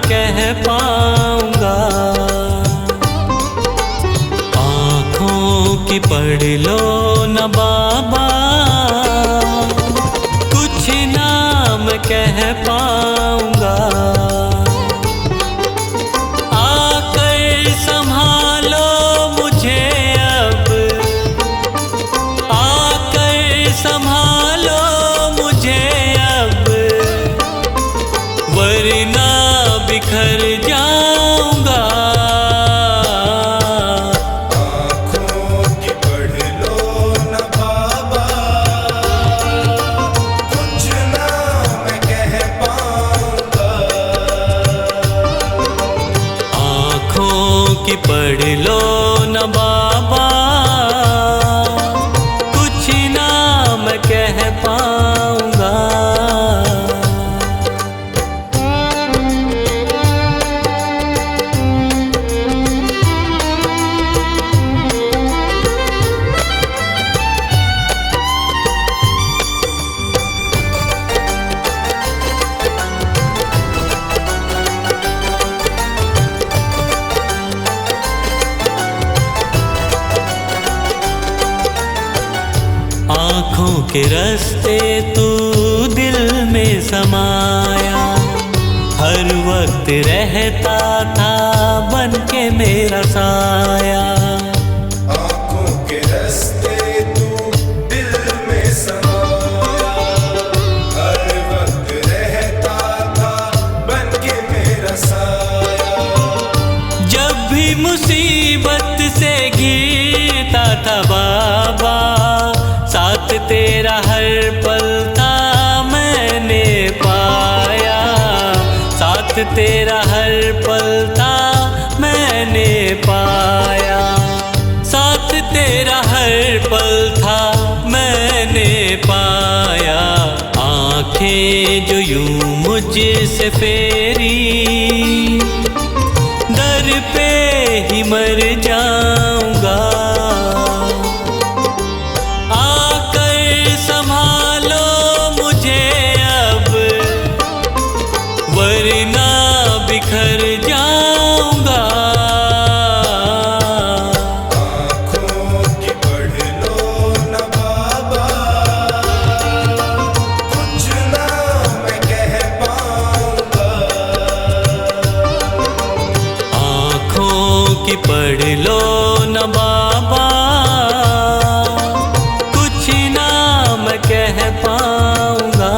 कह पाऊंगा। आँखों की पढ़ लो न बाबा, कुछ नाम कह पाऊंगा। आकर संभालो मुझे अब, आकर संभालो मुझे अब, वरना बिखर जाऊंगा। आँखों की पढ़ लो न बाबा, कुछ ना मैं कह पाऊंगा। आँखों की पढ़ लो न बाबा, कुछ ना मैं कह पाऊंगा। आँखों के रास्ते तू दिल में समाया, हर वक्त रहता था बन के मेरा साया। आँखों के रास्ते तू दिल में समाया, हर वक्त रहता था बन के मेरा साया। जब भी मुसीबत से घिरता था बाबा, साथ तेरा हर पल था मैंने पाया। साथ तेरा हर पल था मैंने पाया। साथ तेरा हर पल था मैंने पाया। आंखें जो यूं मुझसे फेरी, दर पे ही मर जाऊंगा। आकर संभालो मुझे अब, वरना बिखर जाऊंगा। आँखों की पढ़ लो न बाबा, कुछ ना मैं कह पाऊंगा। आँखों की पढ़ लो न बाबा, कुछ ना मैं कह पाऊंगा।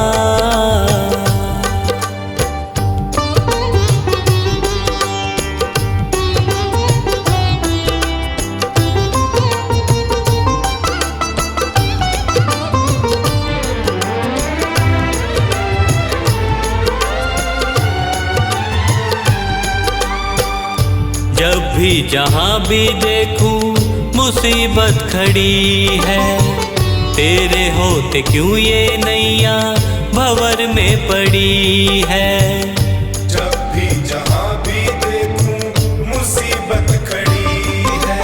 जब भी जहाँ भी देखूं मुसीबत खड़ी है, तेरे होते क्यों ये नैया भंवर में पड़ी है। जब भी जहाँ भी देखूं मुसीबत खड़ी है,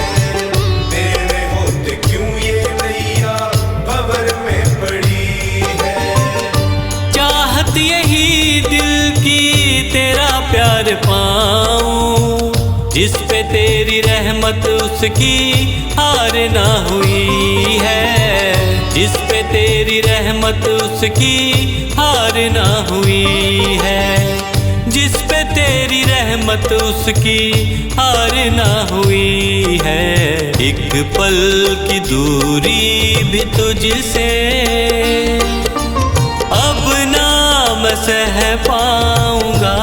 तेरे होते क्यों ये नैया भंवर में पड़ी है। चाहत यही दिल की तेरा प्यार पाऊं, जिस पे तेरी रहमत उसकी हार ना हुई है। जिस पे तेरी रहमत उसकी हार ना हुई है। जिस पे तेरी रहमत उसकी हार ना हुई है। एक पल की दूरी भी तुझसे अब ना मैं सह पाऊंगा।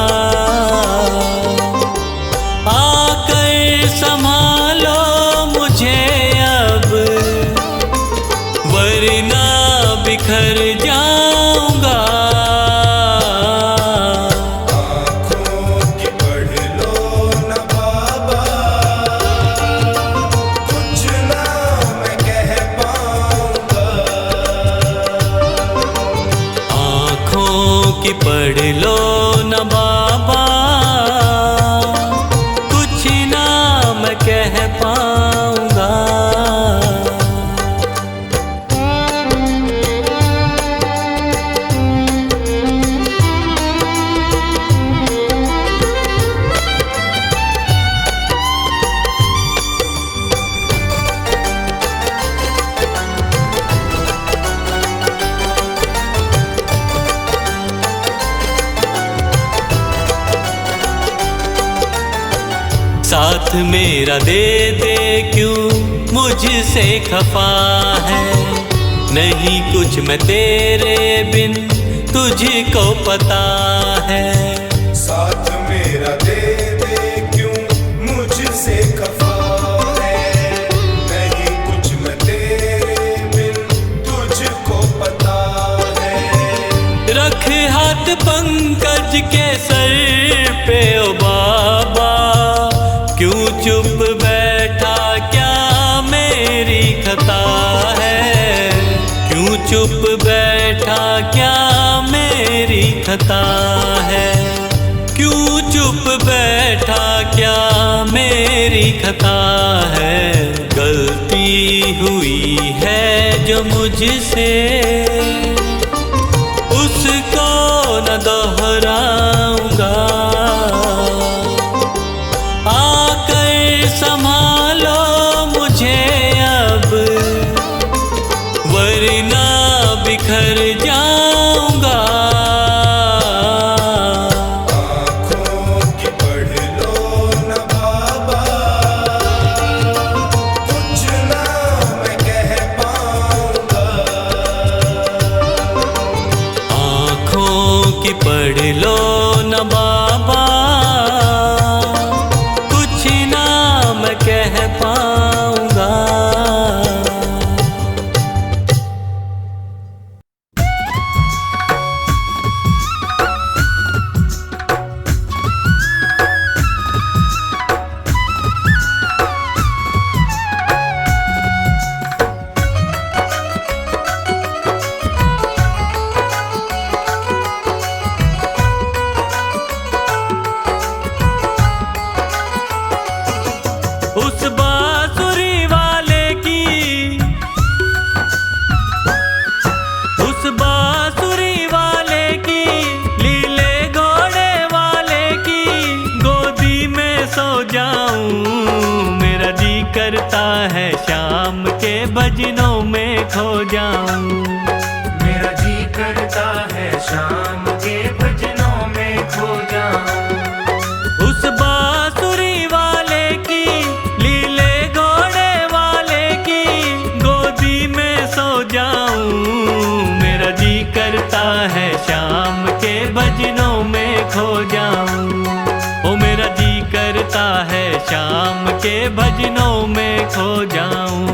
आकर संभालो मुझे अब, वरना बिखर जाऊंगा। आँखों की पढ़ लो न बाबा, कुछ ना मैं कह पाऊंगा। आँखों की पढ़ लो न बाबा, कुछ ना मैं कह पाऊंगा। साथ मेरा दे दे क्यों मुझसे खफा है, नहीं कुछ मैं तेरे बिन तुझको पता है। साथ मेरा दे दे क्यों मुझसे खफा है, नहीं कुछ मैं तेरे बिन तुझको पता है। रख हाथ पंकज के सर पे ओ बाबा, क्यों चुप बैठा क्या मेरी खता है, क्यों चुप बैठा क्या मेरी खता है, क्यों चुप बैठा क्या मेरी खता है। गलती हुई है जो मुझसे उसको न दोहराऊंगा, आकर संभालो मुझे अब वरना बिखर जाऊंगा। आँखों की पढ़ लो न बाबा, कुछ ना मैं कह पाऊंगा। आँखों की पढ़ लो न बाबा, कुछ ना मैं कह पाऊंगा। उस बांसुरी वाले की, उस बांसुरी वाले की, लीले घोड़े वाले की गोदी में सो जाऊं। मेरा जी करता है शाम के भजनों में खो जाऊं। मेरा जी करता है शाम के भजनों में खो जाऊं। उस बांसुरी वाले की, लीले घोड़े वाले की गोदी में सो जाऊं। मेरा जी करता है शाम के भजनों में खो जाऊं। ओ मेरा जी करता है शाम के भजनों में खो जाऊं।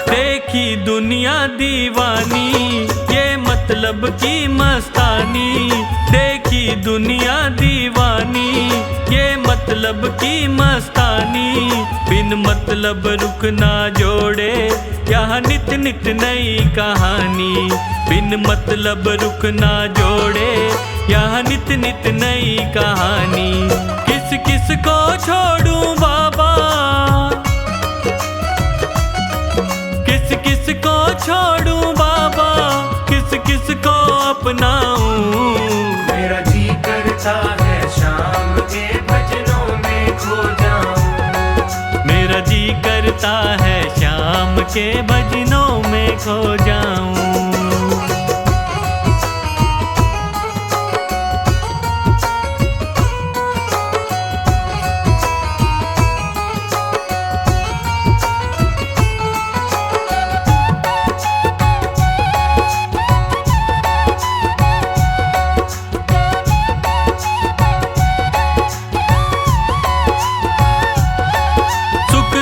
देखी दुनिया दीवानी, ये मतलब की मस्तानी। देखी दुनिया दीवानी, ये मतलब की मस्तानी। बिन मतलब रुख ना जोड़े यहाँ नित नित नई कहानी। बिन मतलब रुख ना जोड़े यहाँ नित नित नई कहानी। किस किस को छोड़ूं बाबा, किस किस को छोड़ूं बाबा, किस किस को अपनाऊं। मेरा जी करता है शाम के भजनों में खो जाऊं। मेरा जी करता है शाम के भजनों में खो जाऊं।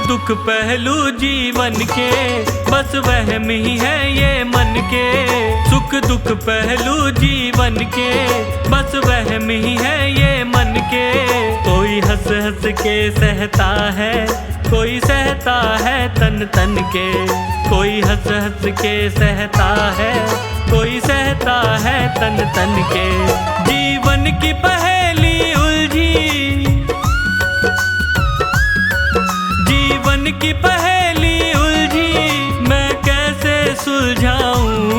दुख पहलू जीवन के बस वहम ही है ये मन के। सुख दुख पहलू जीवन के बस वहम ही है ये मन के। कोई हंस हंस के सहता है, कोई सहता है तन तन के। कोई हंस हंस के सहता है, कोई सहता है तन तन के। जीवन की पहेली उलझी, जीवन की पहेली उलझी, मैं कैसे सुलझाऊं।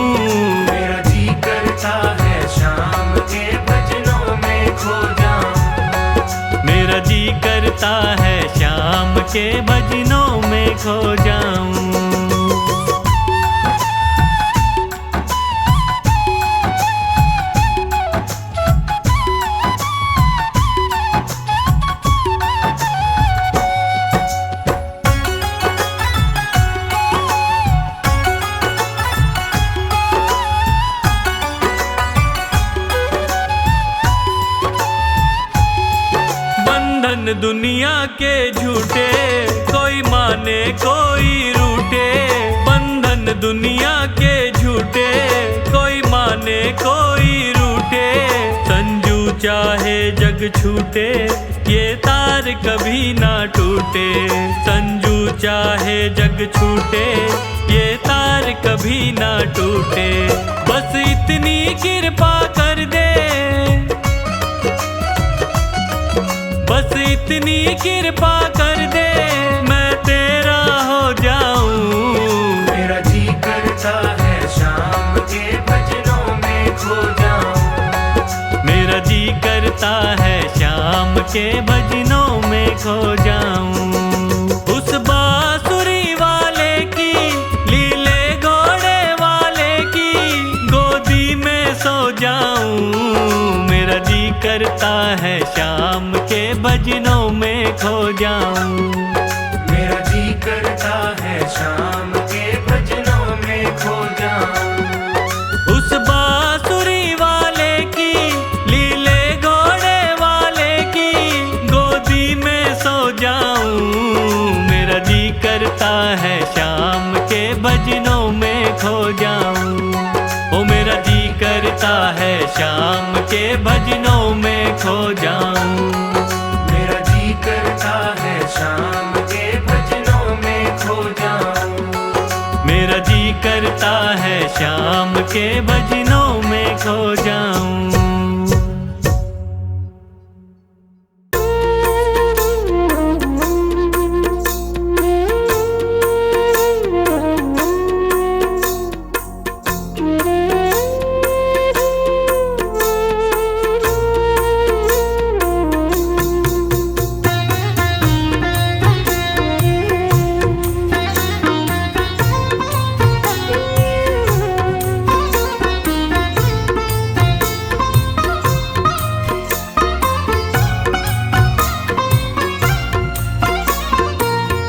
करता है श्याम के भजनों में खो जाऊं। दुनिया के झूठे कोई माने कोई रूठे, बंधन दुनिया के झूठे कोई माने कोई रूठे। संजू चाहे जग छूटे ये तार कभी ना टूटे, संजू चाहे जग छूटे ये तार कभी ना टूटे। बस इतनी कृपा कर दे, बस इतनी कृपा कर दे मैं तेरा हो जाऊं। मेरा जी करता है शाम के भजनों में खो जाऊं। मेरा जी करता है श्याम के भजनों में खो जाऊं। उस बांसुरी वाले की, लीले घोड़े वाले की गोदी में सो जाऊं। मेरा जी करता है श्याम के भजनों में खो जाऊं। मेरा जी करता है शाम के भजनों में खो जाऊं। उस बांसुरी वाले की, लीले घोड़े वाले की गोदी में सो जाऊं। मेरा जी करता है श्याम के भजनों में खो जाऊं। ओ मेरा जी करता है श्याम के भजनों में खो जाऊं। मेरा जी करता है शाम के भजनों में खो जाऊं। मेरा जी करता है श्याम के भजनों में खो जाऊं।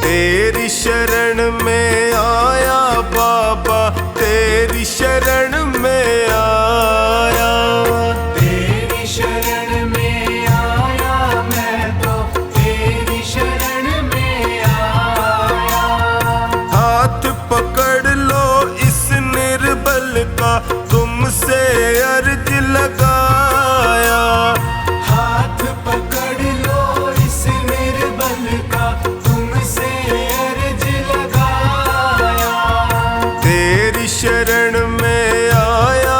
तेरी शरण में आया बाबा, तेरी शरण में आया। तेरी शरण में आया मैं तो तेरी शरण में आया। हाथ पकड़ लो इस निर्बल का, तुमसे अर्ज लगाया। हाथ पकड़ लो इस निर्बल का, तुमसे अर्ज लगाया। तेरी शरण में आया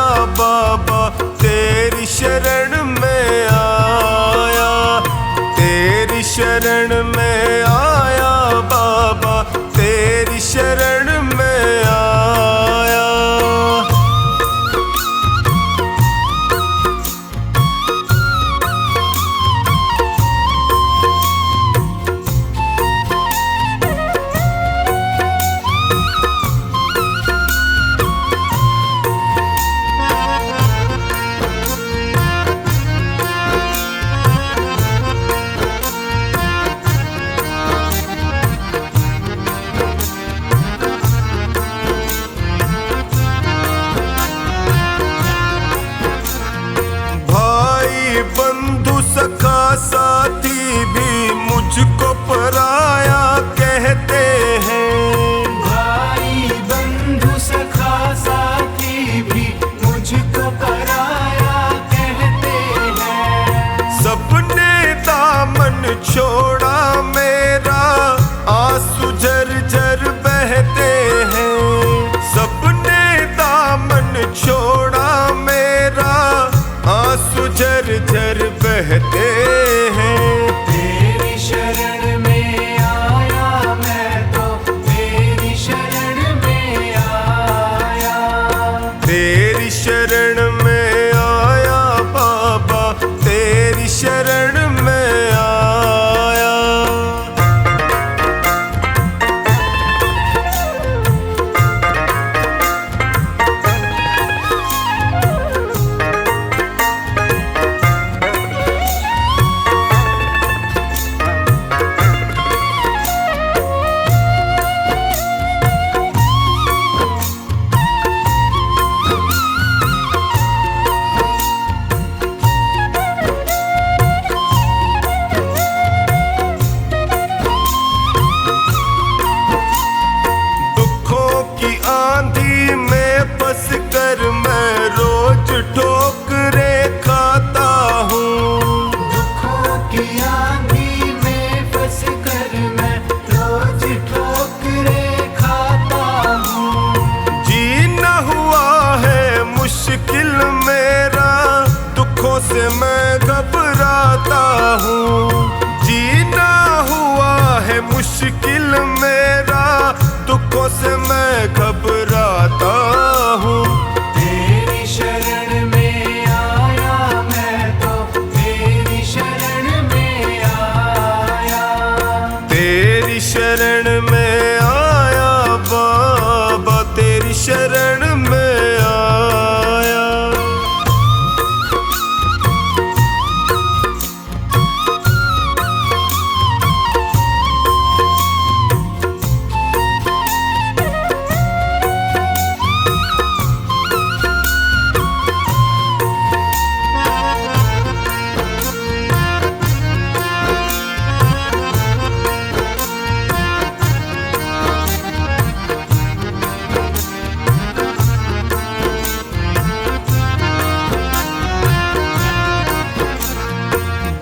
शरण में आया बाबा, तेरी शरण में आया।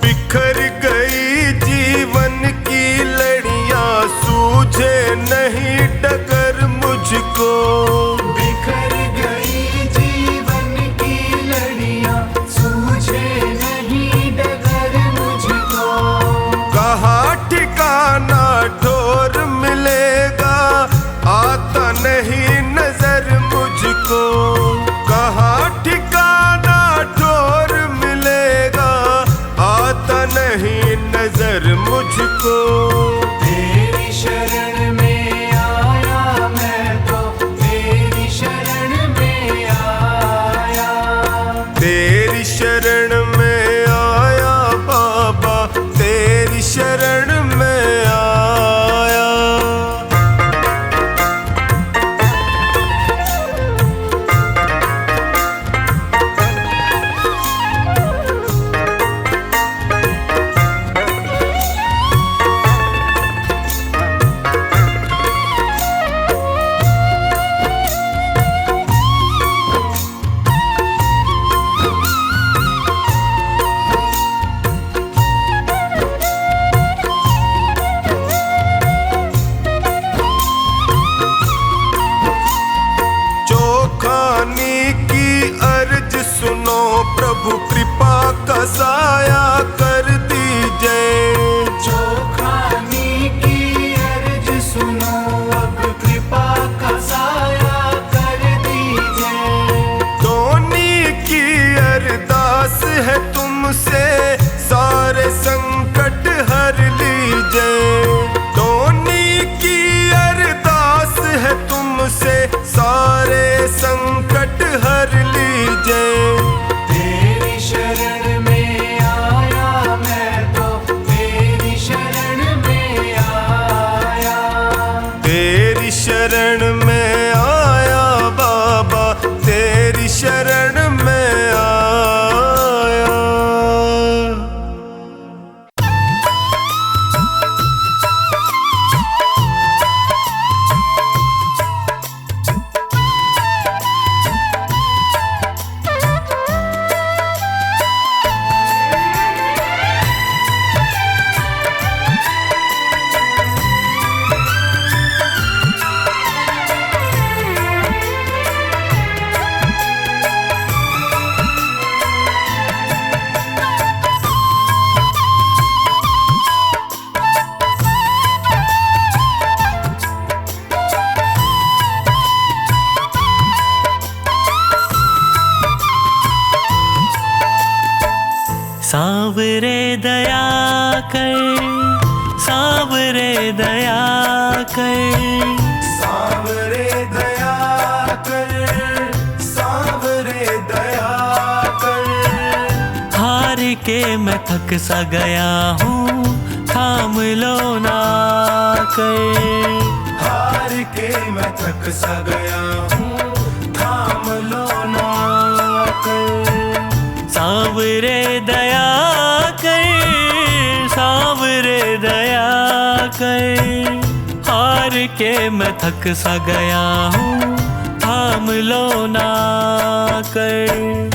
बिखर गई जीवन की लड़ियां, सूझे नहीं डगर मुझको। बिखर गई जीवन की लड़ियां, सूझे नहीं डगर मुझको। कहाँ ठिकाना ठोर मिलेगा, आता नहीं नजर मुझको। कहाँ ठिकाना ठोर मिलेगा, आता नहीं नजर मुझको। तेरी शरण में आया मैं तो, तेरी शरण में आया। तेरी शरण में आया बाबा, तेरी शरण में आया। चौखानी की अर्ज सुनो प्रभु, कृपा का साया कर दीजिए। चौखानी की अर्ज सुनो, अब कृपा का साया कर दीजिए। धोनी की अरदास है तुमसे, सारे संकट हर लीजिए। धोनी की अरदास है तुमसे, सारे संकट हर लीजिए। तेरी शरण में आया मैं तो, तेरी शरण में आया। तेरी शरण में आया बाबा, तेरी शरण में आया। सांवरे दया कर, सांवरे दया कर। सांवरे दया कर, सांवरे दया कर। हार के मैं थक सा गया हूँ, थाम लो ना कर। हार के मैं थक सा गया हूँ, थाम लो ना कर। सांवरे दया कर, सांवरे दया कर। हार के मैं थक सा गया हूँ, थाम लो ना कर।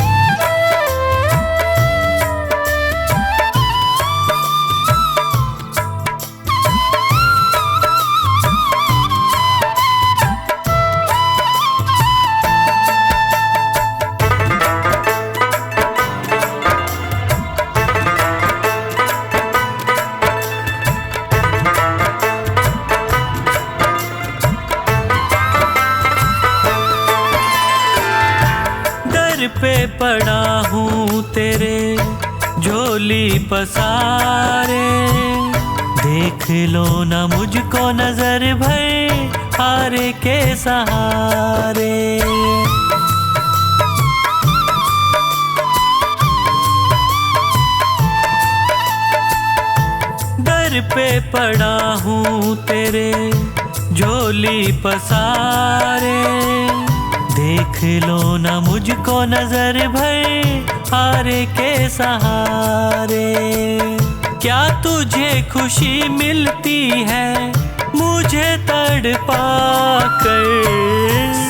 पे पड़ा हूँ तेरे झोली पसारे, देख लो ना मुझको नजर भर हारे के सहारे। दर पे पड़ा हूँ तेरे झोली पसारे। देख लो ना मुझको नजर भर हारे के सहारे। क्या तुझे खुशी मिलती है मुझे तड़पा कर?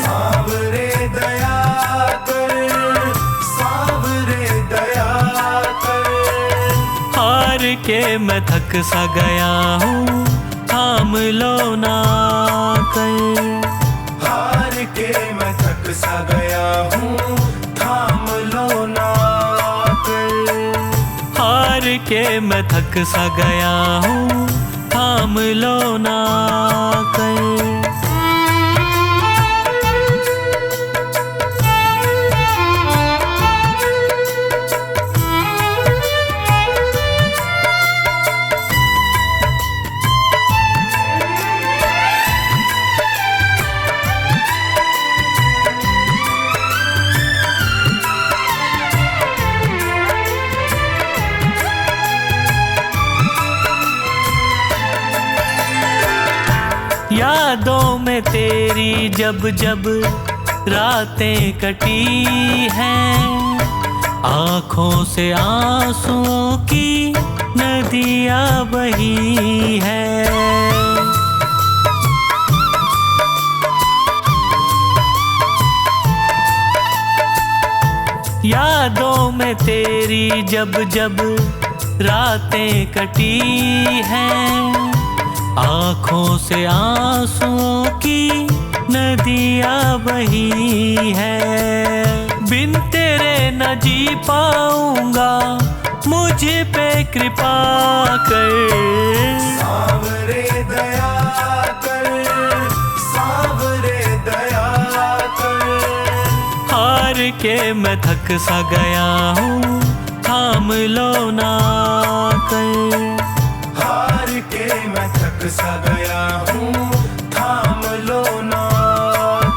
सावरे दया कर, सावरे दया कर। हार के मैं थक सा गया हूँ थाम लो ना कर। हार के मैं थक सा गया हूँ थाम लो ना कर। हार के मैं थक सा गया हूँ थाम लो ना कर। यादों में तेरी जब जब रातें कटी हैं, आँखों से आंसुओं की नदियाँ बही हैं। यादों में तेरी जब जब रातें कटी हैं, आँखों से आंसुओं की नदियाँ बही है। बिन तेरे न जी पाऊंगा मुझ पे कृपा कर। सावरे दया कर, सावरे दया कर। हार के मैं थक सा गया हूँ थाम लो ना कर। हार के मैं थक सा गया हूँ थाम लो ना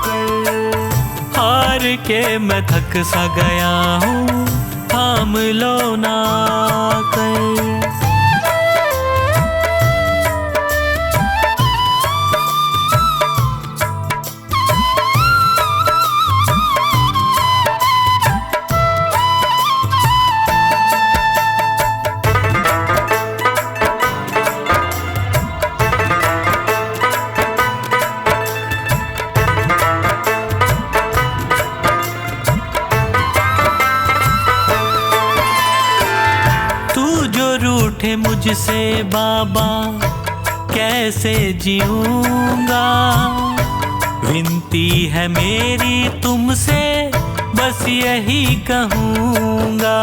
कर। हार के मैं थक सा गया हूँ थाम लो ना कर। रूठे मुझसे बाबा कैसे जीऊंगा। विनती है मेरी तुमसे बस यही कहूँगा।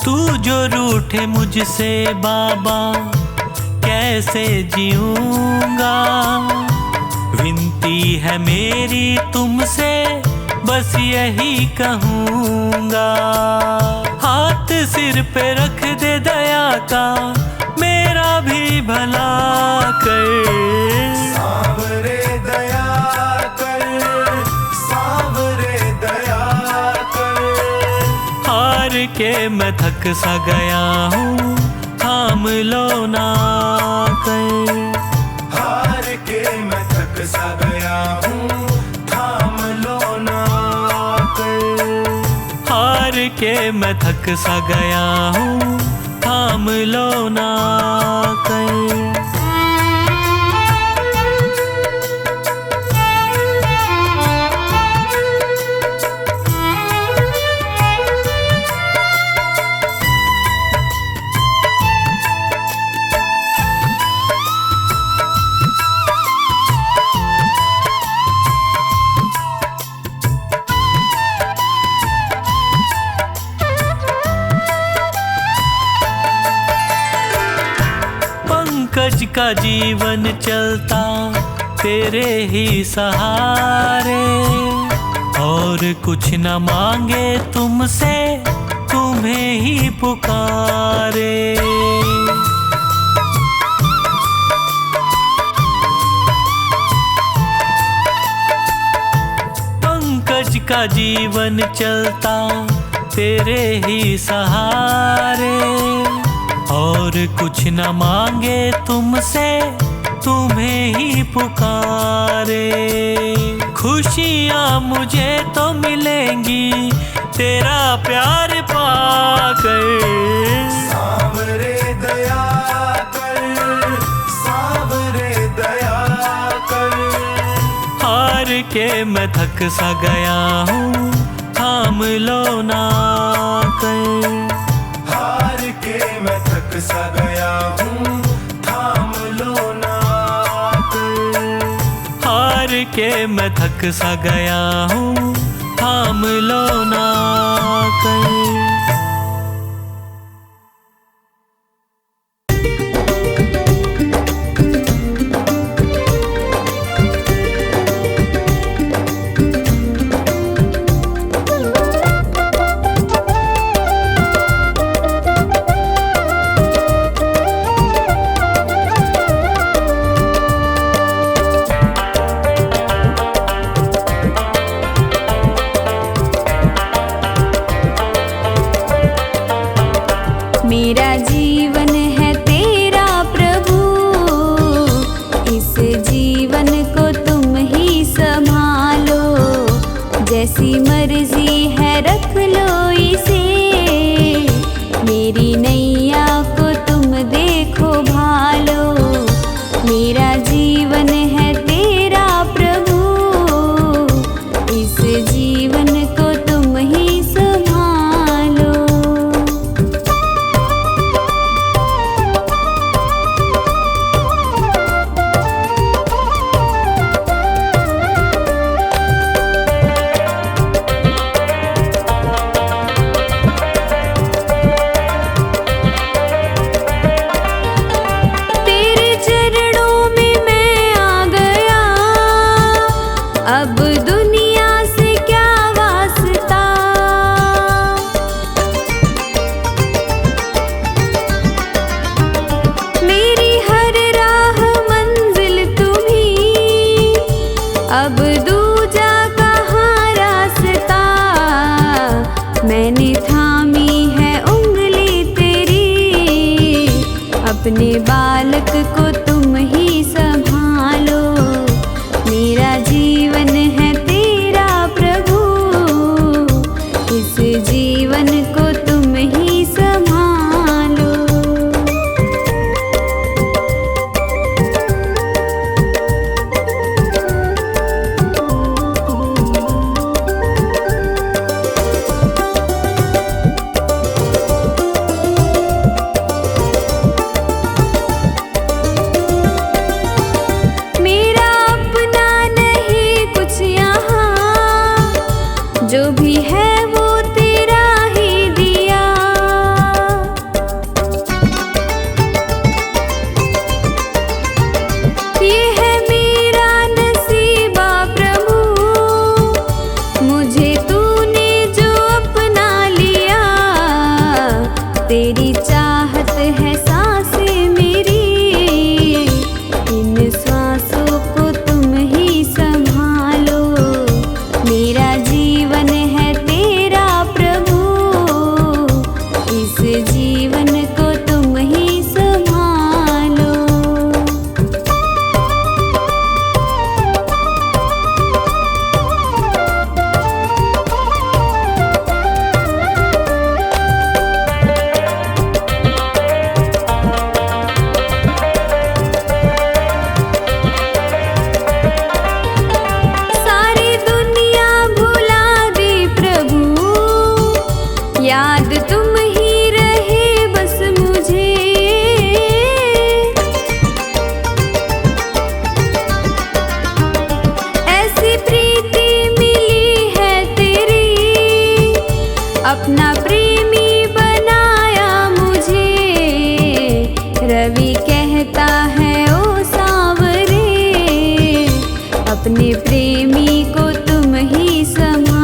तू जो रूठे मुझसे बाबा कैसे जीऊंगा। विनती है मेरी तुमसे बस यही कहूँगा। हाथ सिर पे रख दे दया का मेरा भी भला कर। सावरे दया कर, सावरे दया कर। हार के मैं थक सा गया हूँ थाम लो ना कर। हार के मैं थक सा गया हूँ थाम लो ना कर। हार के मैं थक सा गया हूँ थाम लो ना कर। पंकज का जीवन चलता तेरे ही सहारे। और कुछ न मांगे तुमसे, तुम्हें ही पुकारे। पंकज का जीवन चलता तेरे ही सहारे, और कुछ न मांगे तुमसे, तुम्हें ही पुकारे। खुशियाँ मुझे तो मिलेंगी तेरा प्यार पाकर। सांवरे दया कर, सांवरे दया कर। हार के मैं थक सा गया हूँ, थाम लो ना कर। हार के मैं थक सा गया हूँ, थाम लो ना कर। हार के मैं थक सा गया हूँ, थाम लो ना कर। मेरा जीवन है तेरा प्रभु, इस जीवन को तुम ही संभालो। जैसी मर्जी है रख लो इसे, मेरी नैया को तुम देखो भालो। मेरा जीवन है तेरा प्रभु, इस जीवन को तुम ही संभालो। अब दुनिया से क्या वास्ता, मेरी हर राह मंजिल तुम्ही, अब दूजा कहाँ रास्ता। मैंने थामी है उंगली तेरी, अपने बालक को तुम ही संभालो। मेरा जीवन है तेरा प्रभु, इस जीवन को तुम ही संभालो। जो भी है वो तेरा ही दिया, ये है मेरा नसीबा प्रभु, मुझे तूने जो अपना लिया। तेरी चाहत है सांसें मेरी, इन सांसों को तुम ही संभालो। मेरा जीवन है तेरा प्रभु, इस जीवन को तुम ही संभालो। सारी दुनिया भुला दी प्रभु, याद तुम ही रहे बस मुझे। ऐसी प्रीति मिली है तेरी, अपना प्रेमी बनाया मुझे। रवि कहता है ओ सांवरे, अपने प्रेमी को तुम ही संभालो।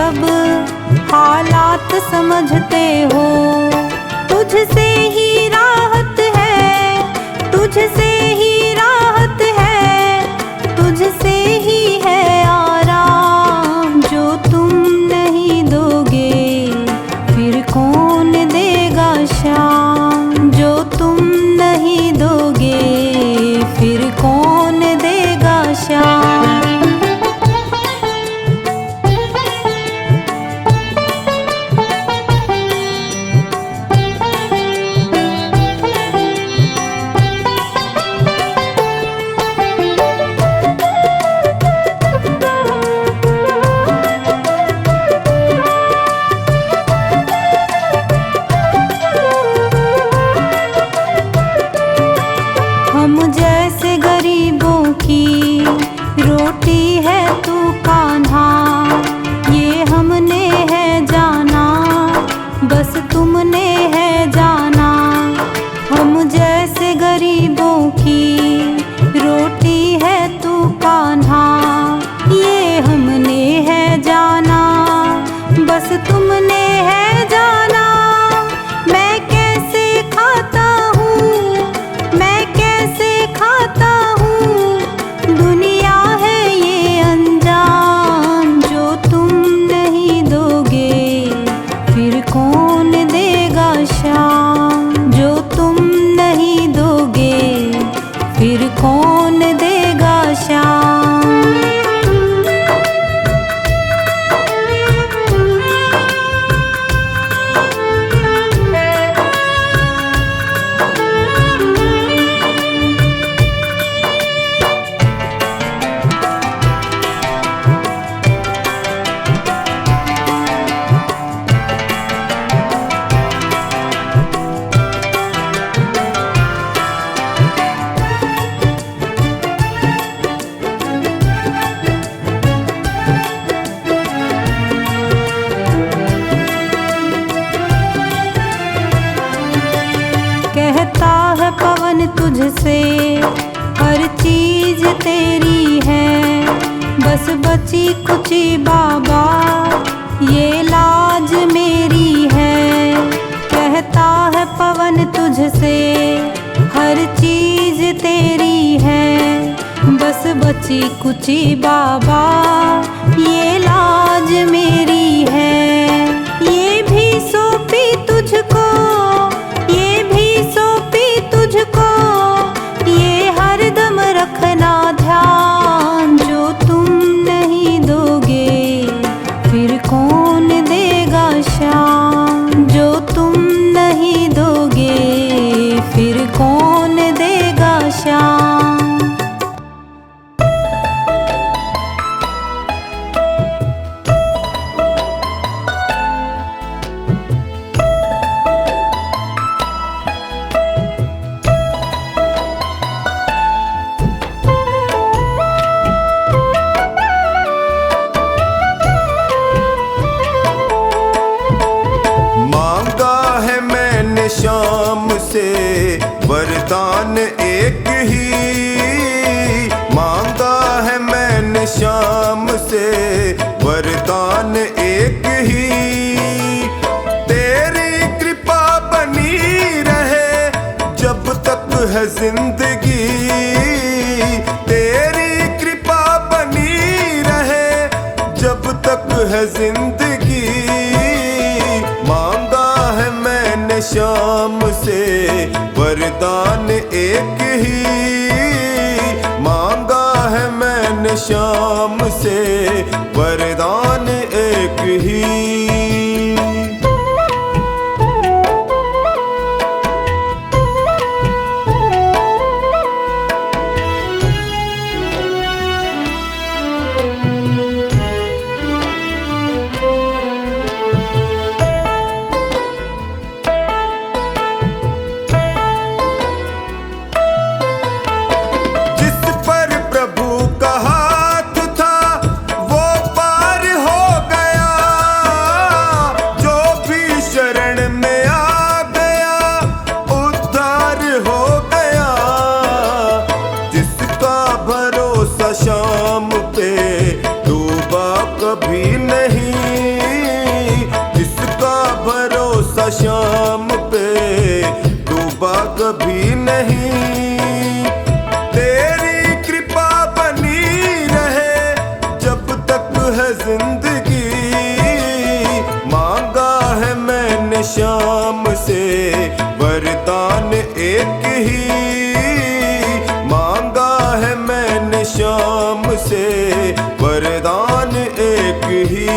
सब हालात समझते हो। तुझसे ही राहत है, तुझसे ही राहत है, तुझसे ही है आराम। जो तुम नहीं दोगे फिर कौन देगा शाम। जो तुम नहीं दोगे फिर कौन देगा शाम। हम जैसे गरीबों की रोटी है तू कान्हा, ये हमने है जाना, बस तुमने है जाना। हम जैसे गरीबों की रोटी है तू कान्हा, ये हमने है जाना, बस तुमने है जाना। मैं कैसे खाता हूँ, मैं कैसे खाता हूँ, दुनिया है ये अनजान। जो तुम नहीं दोगे फिर कौन देगा शाम। जो तुम नहीं दोगे फिर कौन देगा शाम। कहता है पवन तुझसे हर चीज तेरी है, बस बची कुची बाबा ये लाज मेरी है। कहता है पवन तुझसे हर चीज तेरी है, बस बची कुची बाबा ये लाज मेरी है। ये भी सौंपी तुझको, ये भी सौंपी तुझको, ये हरदम रखना ध्यान। जो तुम नहीं दोगे फिर कौन देगा शाम। जो तुम नहीं दोगे फिर कौन देगा शाम। शाम से वरदान एक ही मांगा है मैंने, शाम से वरदान एक ही। तेरी कृपा बनी रहे जब तक है जिंदगी, तेरी कृपा बनी रहे जब तक है जिंदगी। मांगा है मैंने शाम से वरदान एक ही, मांगा है मैंने शाम से वरदान एक ही। शाम पे डूबा कभी नहीं। शाम पे डूबा कभी नहीं। तेरी कृपा बनी रहे जब तक है जिंदगी। मांगा है मैंने शाम से वरदान एक ही। मांगा है मैंने शाम से वरदान एक ही।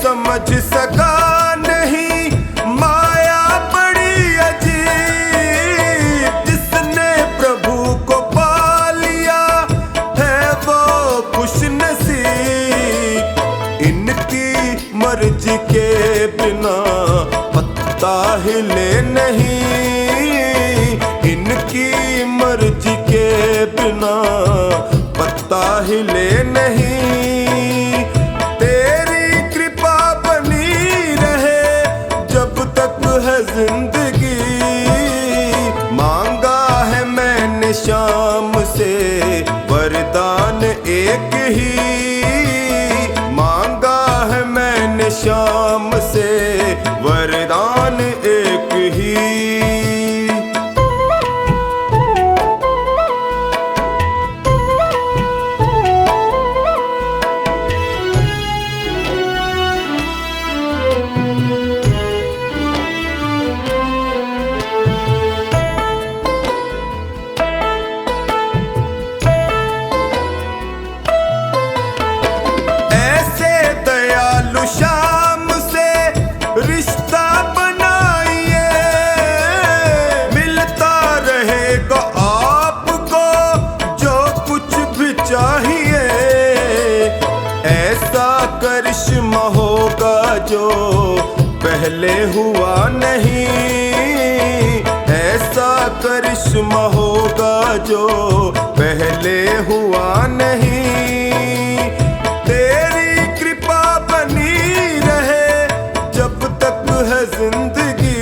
समझ सका नहीं माया बड़ी अजीब। जिसने प्रभु को पा लिया है वो खुश नसीब। इनकी मर्जी के बिना पत्ता हिले नहीं। इनकी मर्जी के बिना पत्ता हिले नहीं। जिंदगी मांगा है मैंने शाम से वरदान एक ही। मांगा है मैंने शाम से वरदान एक ही। शाम से रिश्ता बनाइए। मिलता रहेगा आपको जो कुछ भी चाहिए। ऐसा करिश्मा होगा जो पहले हुआ नहीं। ऐसा करिश्मा होगा जो पहले हुआ नहीं। जिंदगी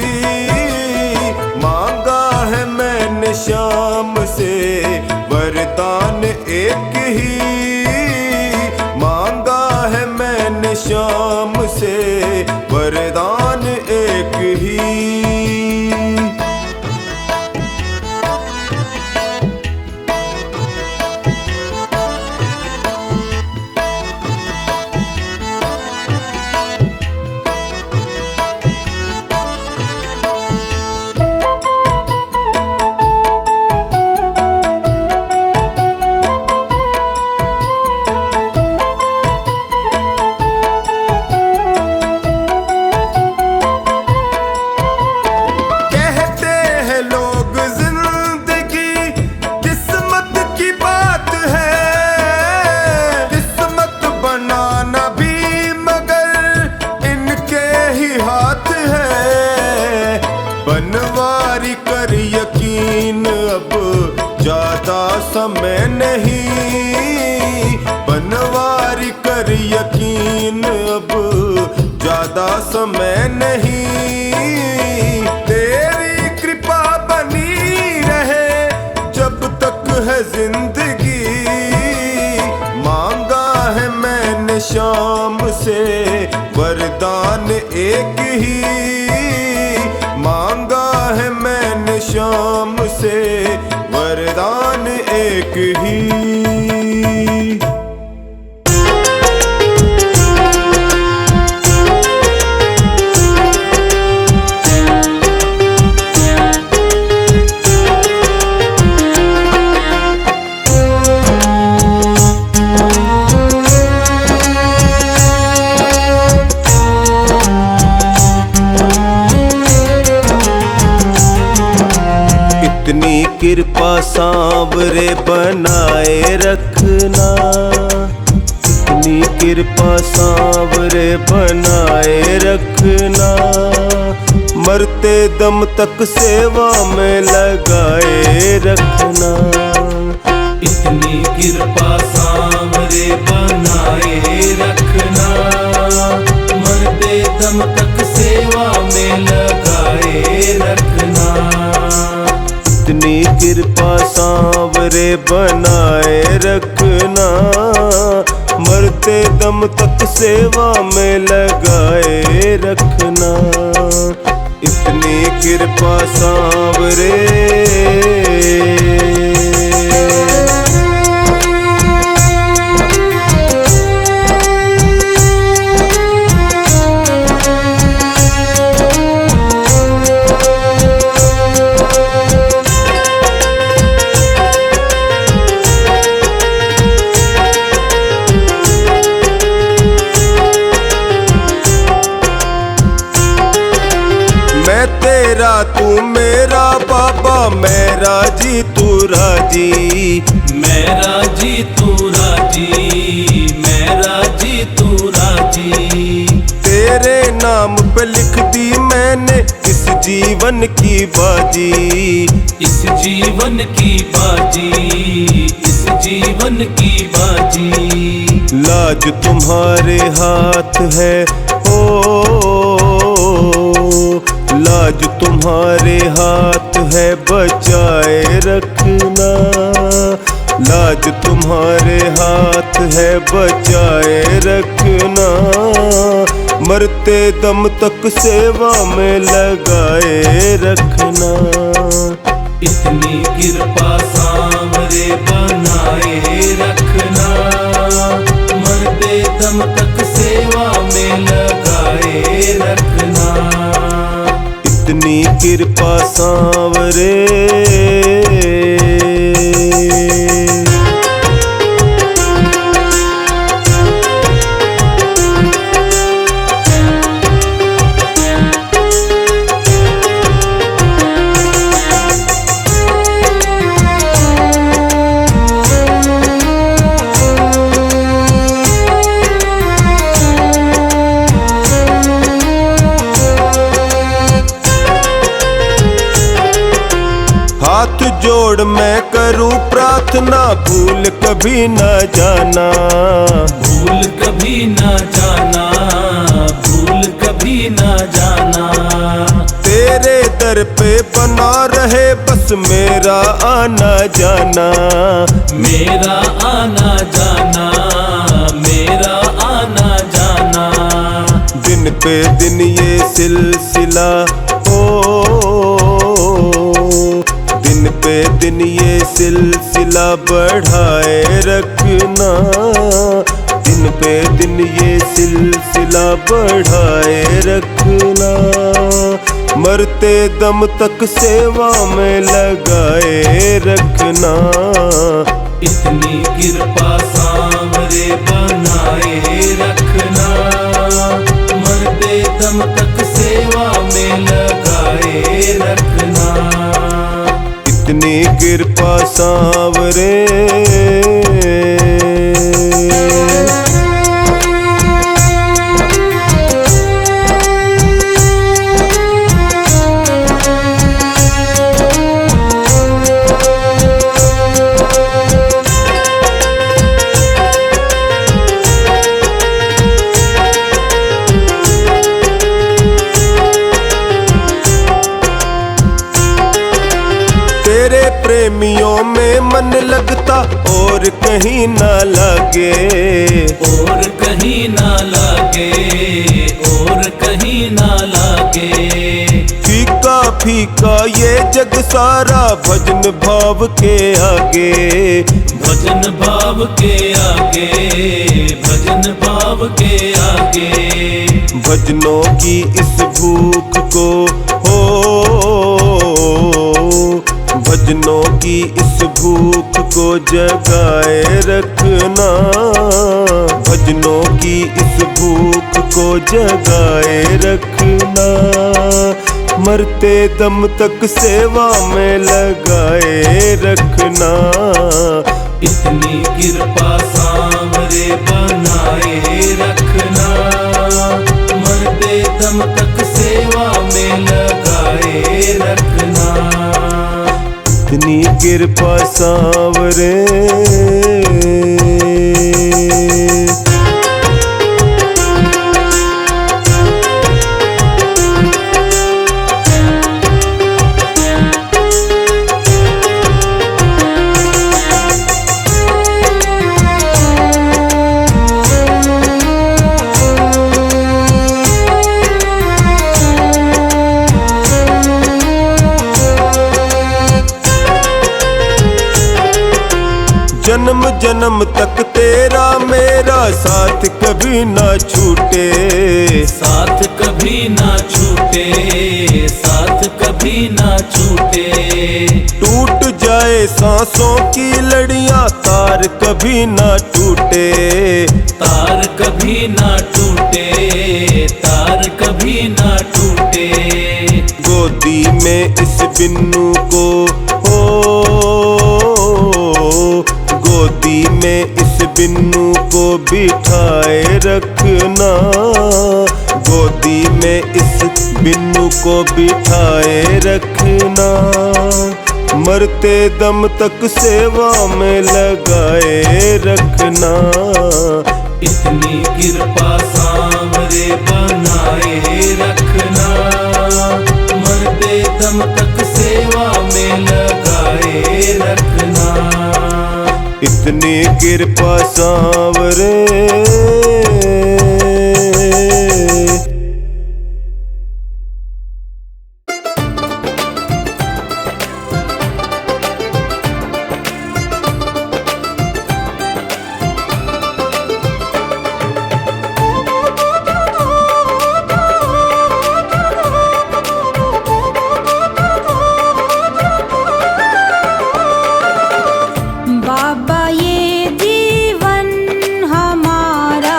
मांगा है मैंने शाम से वरदान एक ही। मांगा है मैंने शाम से वरदान एक ही। बनवारी कर यकीन अब ज्यादा समय नहीं। बनवारी कर यकीन अब ज्यादा समय नहीं। तेरी कृपा बनी रहे जब तक है जिंदगी। मांगा है मैंने शाम से वरदान एक ही। मांगा है मैंने शाम से वरदान एक ही। इतनी कृपा सांवरे बनाए रखना। इतनी कृपा सांवरे बनाए रखना, मरते दम तक सेवा में लगाए रखना। इतनी कृपा सांवरे बनाए रखना, मरते दम तक सेवा में लगाए रखना। इतनी कृपा सांवरे बनाए रखना, मरते दम तक सेवा में लगाए रखना। इतनी कृपा सांवरे। मैं तेरा तू मेरा बाबा, मैं राजी तू राजी। मैं राजी तू राजी, मैं राजी तू राजी। तेरे नाम पे लिख दी मैंने इस जीवन की बाजी। इस जीवन की बाजी, इस जीवन की बाजी। लाज तुम्हारे हाथ है ओ, लाज तुम्हारे हाथ है बचाए रखना। लाज तुम्हारे हाथ है बचाए रखना, मरते दम तक सेवा में लगाए रखना। इतनी कृपा सांवरे बनाए रखना, मरते दम तक सेवा में लगाए रखना। इतनी कृपा सांवरे। हाथ जोड़ मैं करूं प्रार्थना, भूल कभी न जाना। भूल कभी न जाना, भूल कभी न जाना। तेरे दर पे बना रहे बस मेरा आना जाना। मेरा आना जाना, मेरा आना जाना। दिन पे दिन ये सिलसिला ओ, दिन पे दिन ये सिलसिला बढ़ाए रखना। दिन पे दिन ये सिलसिला बढ़ाए रखना, मरते दम तक सेवा में लगाए रखना। इतनी कृपा सांवरे बनाए रखना, मरते दम तक सेवा में लगाए रखना। इतनी कृपा सांवरे। तेरे प्रेमियों में मन लगता और कहीं ना लागे। और कहीं ना लागे, और कहीं ना लागे। फीका फीका ये जग सारा भजन भाव के आगे। भजन भाव के आगे, भजन भाव के आगे। भजनों की इस भूख को भजनों की इस भूख को जगाए रखना। भजनों की इस भूख को जगाए रखना, मरते दम तक सेवा में लगाए रखना। इतनी कृपा सांवरे सांवरे बनाए रखना, मरते दम तक सेवा में लगाए रखना। इतनी कृपा सांवरे जन्म जन्म तक तेरा मेरा साथ कभी ना छूटे, साथ कभी ना छूटे, साथ कभी ना छूटे। टूट जाए सांसों की लड़ियां तार कभी ना टूटे, तार कभी ना टूटे, तार कभी ना टूटे। गोदी में इस बिन्नू को हो, गोदी में इस बिन्नू को बिठाए रखना, गोदी में इस बिन्नू को बिठाए रखना। मरते दम तक सेवा में लगाए रखना। इतनी कृपा सांवरे बनाए रखना, मरते दम तक सेवा में लगाए रखना। इतनी कृपा सांवरे। बाबा ये जीवन हमारा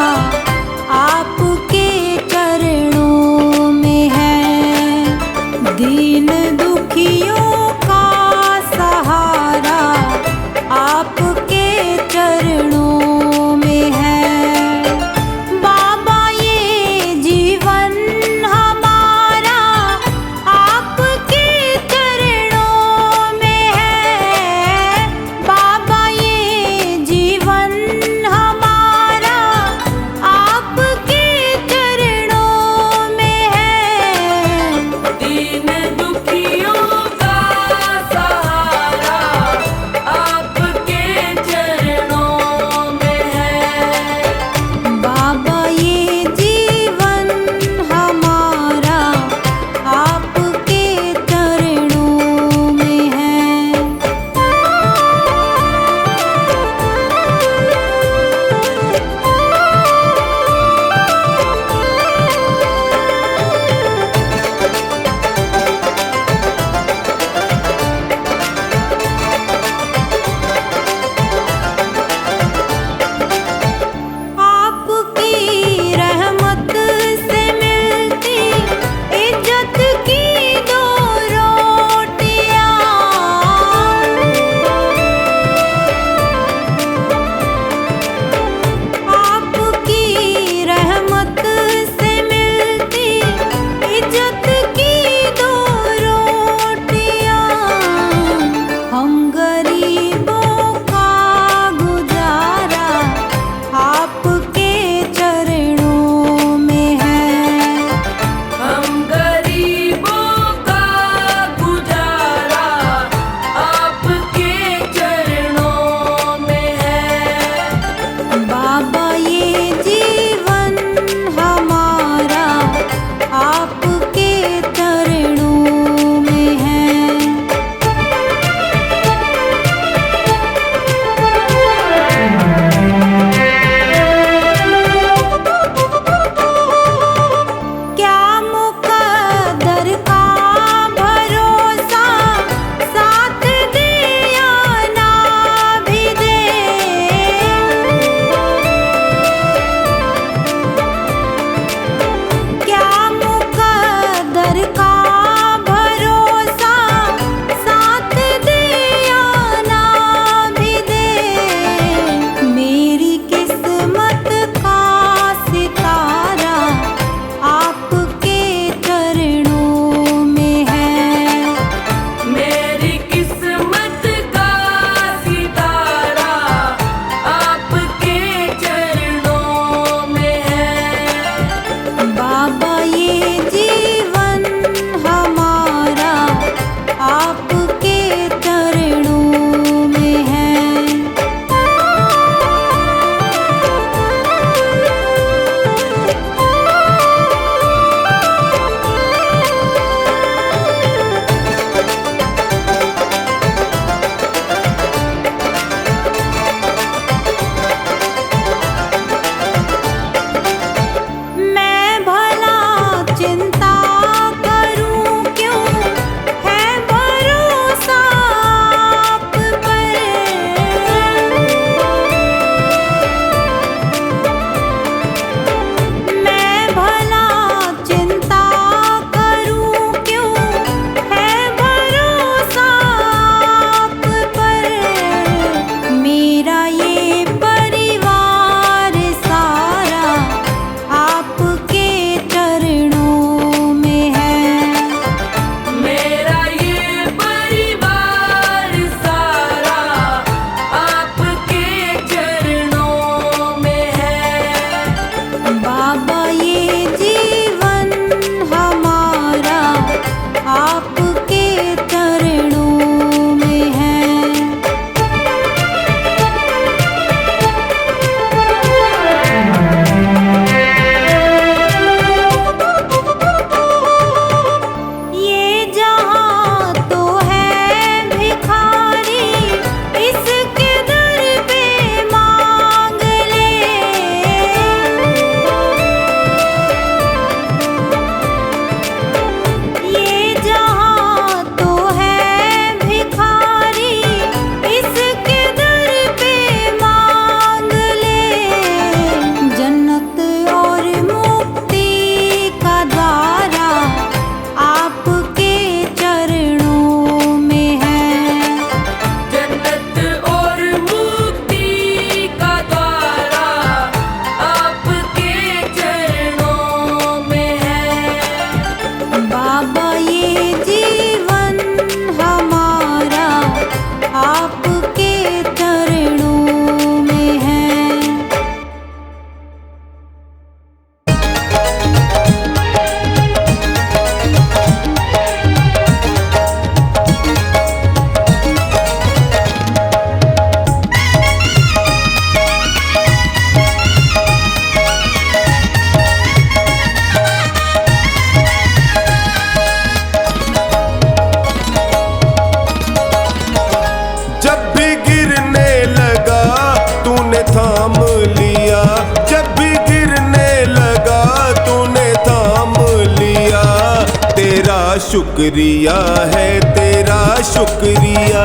शुक्रिया है तेरा शुक्रिया,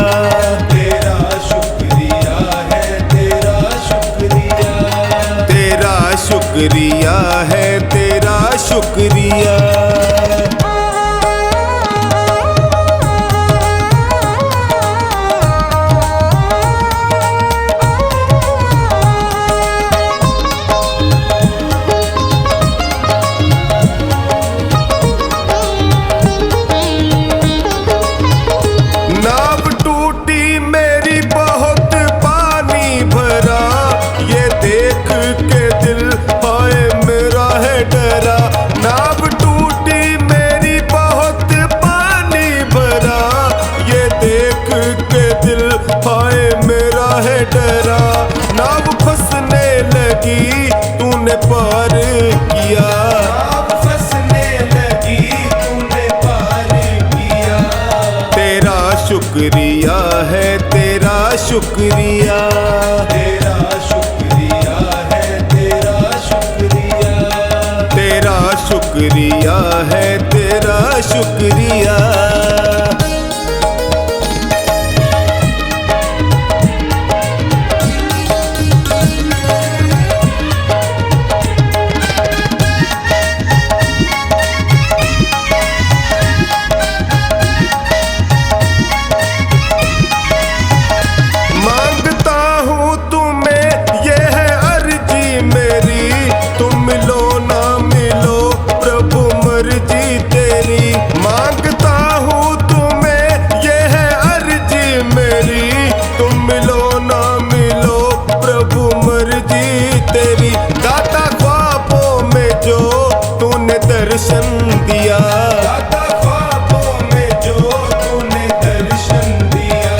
तेरा शुक्रिया है तेरा शुक्रिया, तेरा शुक्रिया है तेरा शुक्रिया। नाव टूटी मेरी बहुत पानी भरा, ये देख के दिल हाय मेरा है डरा। नाव टूटी मेरी बहुत पानी भरा, ये देख के दिल हाय मेरा है डरा। नाव फंसने लगी तूने पार किया, नाव फंसने लगी तूने पार किया, तेरा शुक्रिया है तेरा शुक्रिया, तेरा शुक्रिया है तेरा शुक्रिया, तेरा शुक्रिया है तेरा शुक्रिया। मांगता हूँ तुम्हें ये है अर्जी मेरी, तुम मिलो ना मिलो प्रभु मर्जी तेरी। मांगता हूँ तुम्हें ये है अर्जी मेरी, तुम मिलो ना मिलो प्रभु मर्जी तेरी। दाता ख्वाबों में जो तूने दर्शन दिया, दाता ख्वाबों में जो तूने दर्शन दिया,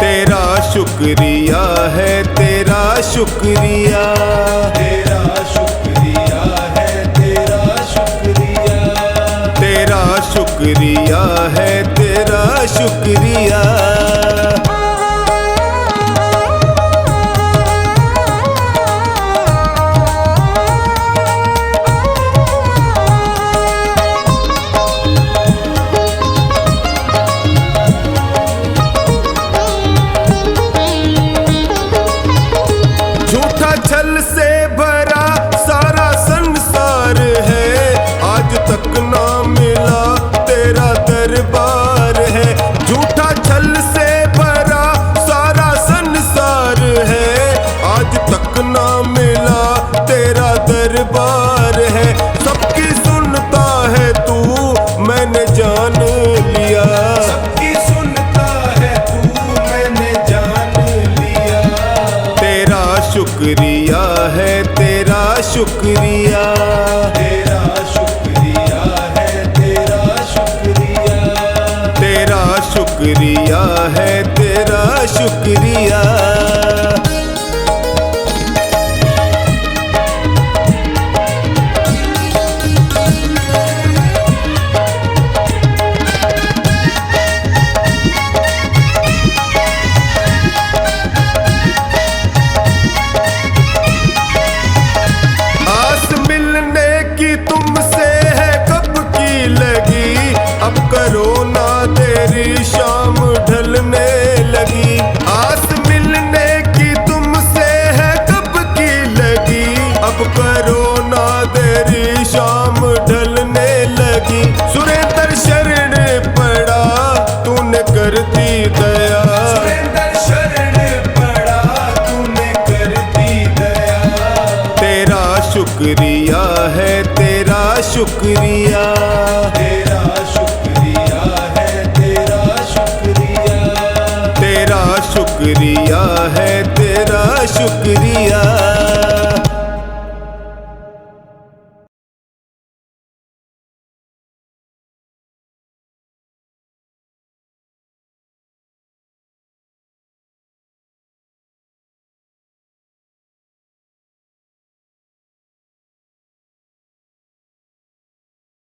तेरा शुक्रिया है तेरा शुक्रिया, तेरा शुक्रिया है तेरा शुक्रिया, तेरा शुक्रिया है तेरा शुक्रिया। झूठा छल से भरा सारा संसार है, आज तक ना मिला तेरा दरबार है। झूठा छल से भरा सारा संसार है, आज तक ना मिला तेरा दरबार है। सबकी सुनता है तू मैंने जान लिया, सबकी सुनता है तू मैंने जान लिया, तेरा शुक्रिया है तेरा शुक्रिया, तेरा शुक्रिया है तेरा शुक्रिया, तेरा शुक्रिया है तेरा शुक्रिया। आस मिलने की तुमसे है कब की लगी, अब करो ना तेरी शाम ढलने लगी। आस मिलने की तुमसे है कब की लगी, अब करो ना तेरी शाम ढलने लगी। सुरेंद्र शरण पड़ा तूने कर दी दया, सुरेंद्र शरण पड़ा तूने कर दी दया, तेरा शुक्रिया है तेरा शुक्रिया, तेरा शुक्रिया है तेरा शुक्रिया, तेरा शुक्रिया है तेरा शुक्रिया।